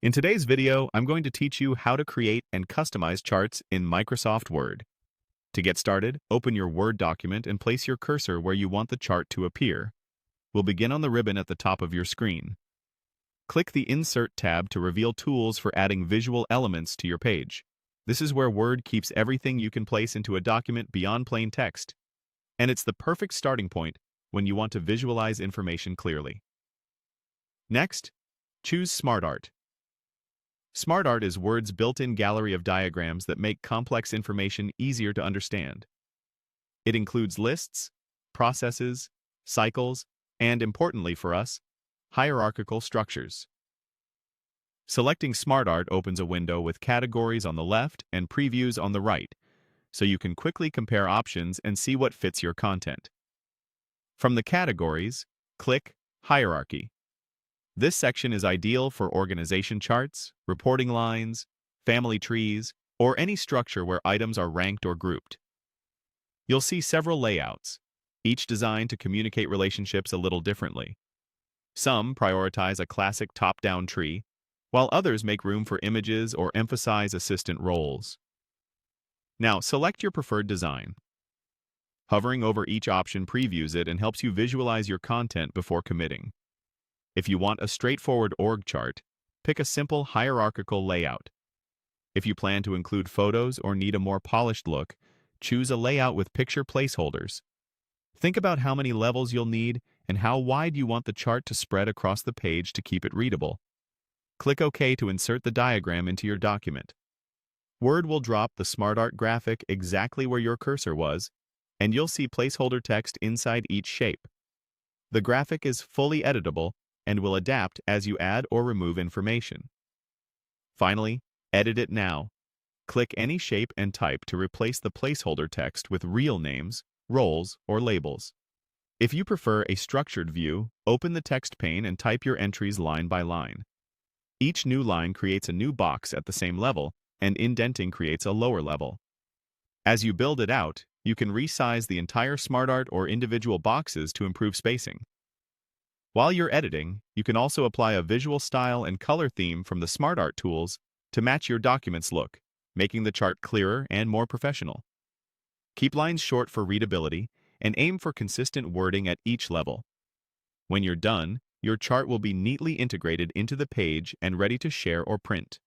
In today's video, I'm going to teach you how to create and customize charts in Microsoft Word. To get started, open your Word document and place your cursor where you want the chart to appear. We'll begin on the ribbon at the top of your screen. Click the Insert tab to reveal tools for adding visual elements to your page. This is where Word keeps everything you can place into a document beyond plain text. And it's the perfect starting point when you want to visualize information clearly. Next, choose SmartArt. SmartArt is Word's built-in gallery of diagrams that make complex information easier to understand. It includes lists, processes, cycles, and, importantly for us, hierarchical structures. Selecting SmartArt opens a window with categories on the left and previews on the right, so you can quickly compare options and see what fits your content. From the categories, click Hierarchy. This section is ideal for organization charts, reporting lines, family trees, or any structure where items are ranked or grouped. You'll see several layouts, each designed to communicate relationships a little differently. Some prioritize a classic top-down tree, while others make room for images or emphasize assistant roles. Now, select your preferred design. Hovering over each option previews it and helps you visualize your content before committing. If you want a straightforward org chart, pick a simple hierarchical layout. If you plan to include photos or need a more polished look, choose a layout with picture placeholders. Think about how many levels you'll need and how wide you want the chart to spread across the page to keep it readable. Click OK to insert the diagram into your document. Word will drop the SmartArt graphic exactly where your cursor was, and you'll see placeholder text inside each shape. The graphic is fully editable and will adapt as you add or remove information. Finally, edit it now. Click any shape and type to replace the placeholder text with real names, roles, or labels. If you prefer a structured view, open the text pane and type your entries line by line. Each new line creates a new box at the same level, and indenting creates a lower level. As you build it out, you can resize the entire SmartArt or individual boxes to improve spacing. While you're editing, you can also apply a visual style and color theme from the SmartArt tools to match your document's look, making the chart clearer and more professional. Keep lines short for readability and aim for consistent wording at each level. When you're done, your chart will be neatly integrated into the page and ready to share or print.